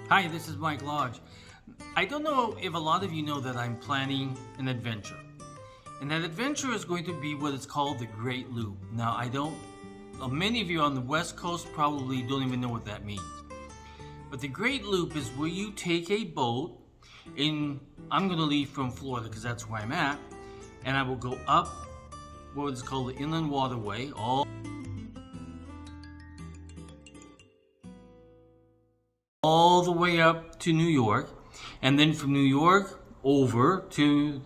Hi, this is Mike Lodge. I don't know if a lot of you know that I'm planning an adventure. And that adventure is going to be what is called the Great Loop. Now, many of you on the West Coast probably don't even know what that means. But the Great Loop is where you take a boat I'm going to leave from Florida because that's where I'm at, and I will go up what is called the Inland Waterway, all the way up to New York, and then from New York over to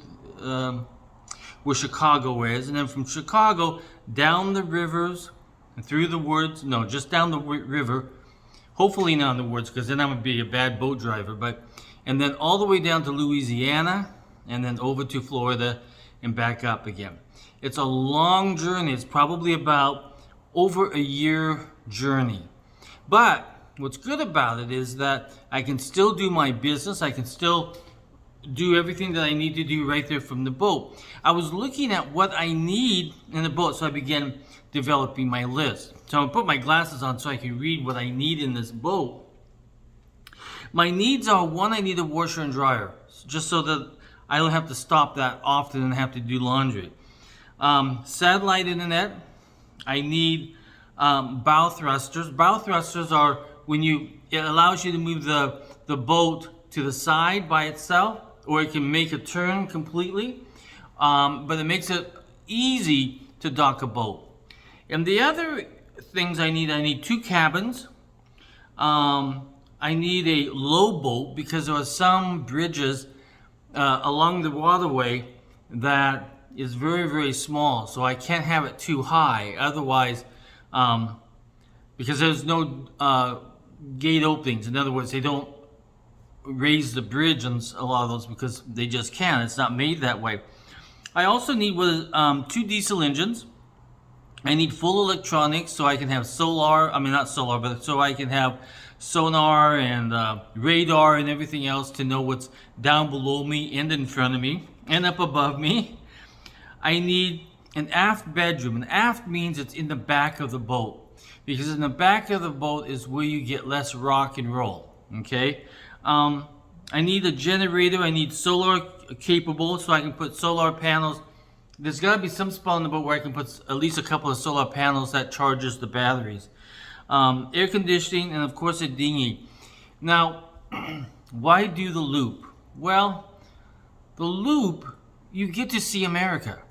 where Chicago is, and then from Chicago down the rivers and through the woods. No, just down the river. Hopefully not in the woods, because then I'm gonna be a bad boat driver. And then all the way down to Louisiana, and then over to Florida, and back up again. It's a long journey. It's probably about over a year journey. But what's good about it is that I can still do my business. I can still do everything that I need to do right there from the boat. I was looking at what I need in the boat, so I began developing my list. So I'm gonna put my glasses on so I can read what I need in this boat. My needs are: one, I need a washer and dryer, just so that I don't have to stop that often and have to do laundry. Satellite internet. I need bow thrusters. Bow thrusters are it allows you to move the boat to the side by itself, or it can make a turn completely, but it makes it easy to dock a boat. And the other things I need two cabins. I need a low boat because there are some bridges along the waterway that is very, very small, so I can't have it too high. Otherwise, because there's no gate openings. In other words, they don't raise the bridge on a lot of those because they just can't. It's not made that way. I also need two diesel engines. I need full electronics so I can have so I can have sonar and radar and everything else to know what's down below me and in front of me and up above me. I need an aft bedroom. An aft means it's in the back of the boat, because in the back of the boat is where you get less rock and roll. Okay. I need a generator. I need solar capable, so I can put solar panels. There's got to be some spot on the boat where I can put at least a couple of solar panels that charges the batteries. Air conditioning, and of course a dinghy. Now, why do the loop? Well, the loop, you get to see America.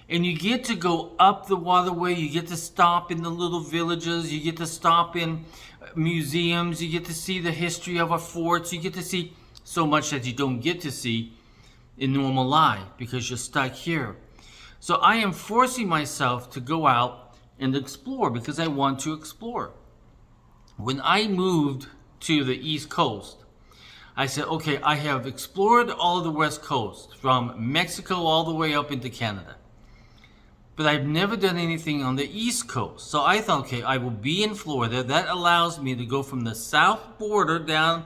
And you get to go up the waterway, you get to stop in the little villages, you get to stop in museums, you get to see the history of our forts, you get to see so much that you don't get to see in normal life because you're stuck here. So I am forcing myself to go out and explore because I want to explore. When I moved to the East Coast, I said, okay, I have explored all of the West Coast, from Mexico all the way up into Canada. But I've never done anything on the East Coast. So I thought, okay, I will be in Florida. That allows me to go from the south border down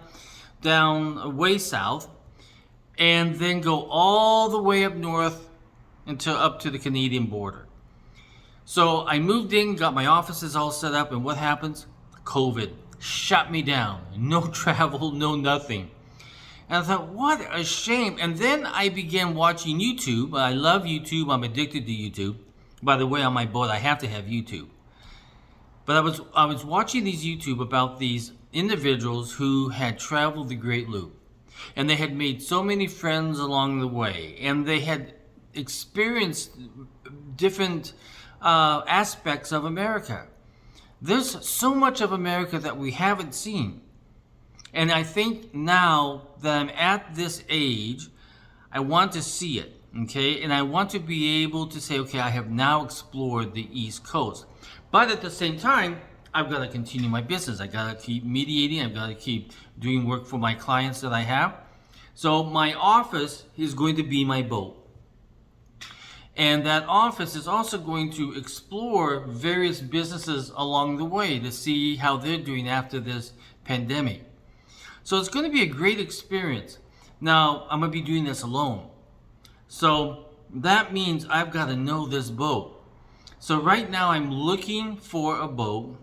way south, and then go all the way up north until up to the Canadian border. So I moved in, got my offices all set up, and what happens? COVID shut me down. No travel, no nothing. And I thought, what a shame. And then I began watching YouTube. I love YouTube. I'm addicted to YouTube. By the way, on my boat, I have to have YouTube. But I was watching these YouTube about these individuals who had traveled the Great Loop. And they had made so many friends along the way. And they had experienced different aspects of America. There's so much of America that we haven't seen. And I think now that I'm at this age, I want to see it. Okay, and I want to be able to say, okay, I have now explored the East Coast. But at the same time, I've got to continue my business. I got to keep mediating. I've got to keep doing work for my clients that I have. So my office is going to be my boat. And that office is also going to explore various businesses along the way to see how they're doing after this pandemic. So it's going to be a great experience. Now, I'm going to be doing this alone. So that means I've got to know this boat. So right now I'm looking for a boat.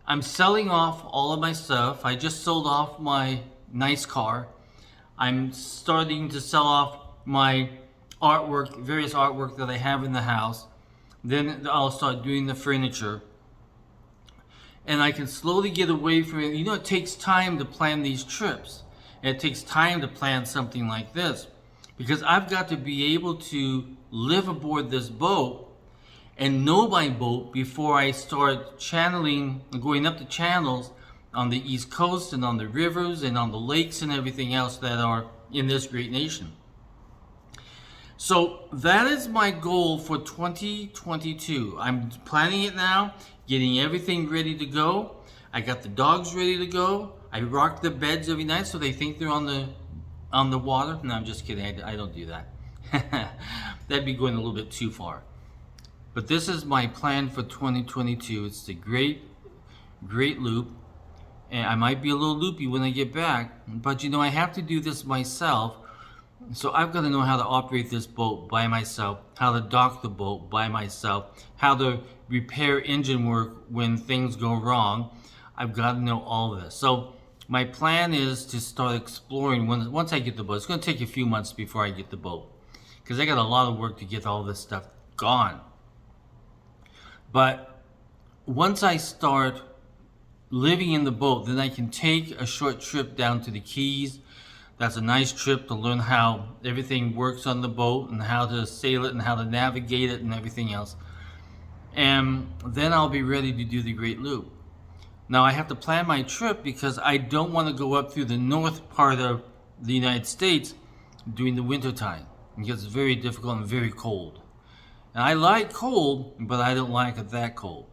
I'm selling off all of my stuff. I just sold off my nice car. I'm starting to sell off my artwork, various artwork that I have in the house. Then I'll start doing the furniture. And I can slowly get away from it. You know, it takes time to plan these trips. And it takes time to plan something like this. Because I've got to be able to live aboard this boat and know my boat before I start channeling, going up the channels on the East Coast and on the rivers and on the lakes and everything else that are in this great nation. So that is my goal for 2022. I'm planning it now, getting everything ready to go. I got the dogs ready to go. I rock the beds every night so they think they're on the water. No, I'm just kidding. I don't do that. That'd be going a little bit too far. But this is my plan for 2022. It's the great loop. And I might be a little loopy when I get back. But you know, I have to do this myself. So I've got to know how to operate this boat by myself, how to dock the boat by myself, how to repair engine work when things go wrong. I've got to know all of this. So my plan is to start exploring once I get the boat. It's going to take a few months before I get the boat, because I got a lot of work to get all this stuff gone. But once I start living in the boat, then I can take a short trip down to the Keys. That's a nice trip to learn how everything works on the boat and how to sail it and how to navigate it and everything else. And then I'll be ready to do the Great Loop. Now I have to plan my trip because I don't want to go up through the north part of the United States during the winter time, because it's very difficult and very cold. And I like cold, but I don't like it that cold.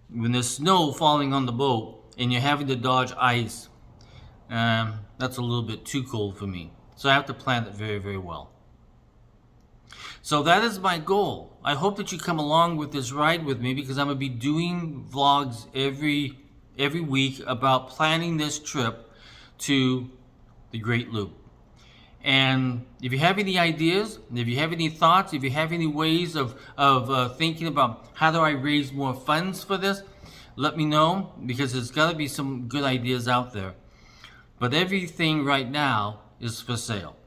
When there's snow falling on the boat and you're having to dodge ice, that's a little bit too cold for me. So I have to plan it very, very well. So that is my goal. I hope that you come along with this ride with me, because I'm going to be doing vlogs every week about planning this trip to the Great Loop. And if you have any ideas, if you have any thoughts, if you have any ways of thinking about how do I raise more funds for this, let me know, because there's got to be some good ideas out there. But everything right now is for sale.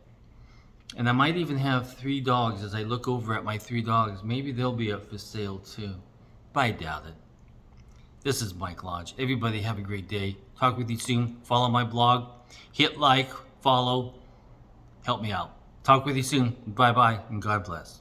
And I might even have 3 dogs. As I look over at my 3 dogs, maybe they'll be up for sale too. But I doubt it. This is Mike Lodge. Everybody have a great day. Talk with you soon. Follow my blog. Hit like, follow. Help me out. Talk with you soon. Bye-bye, and God bless.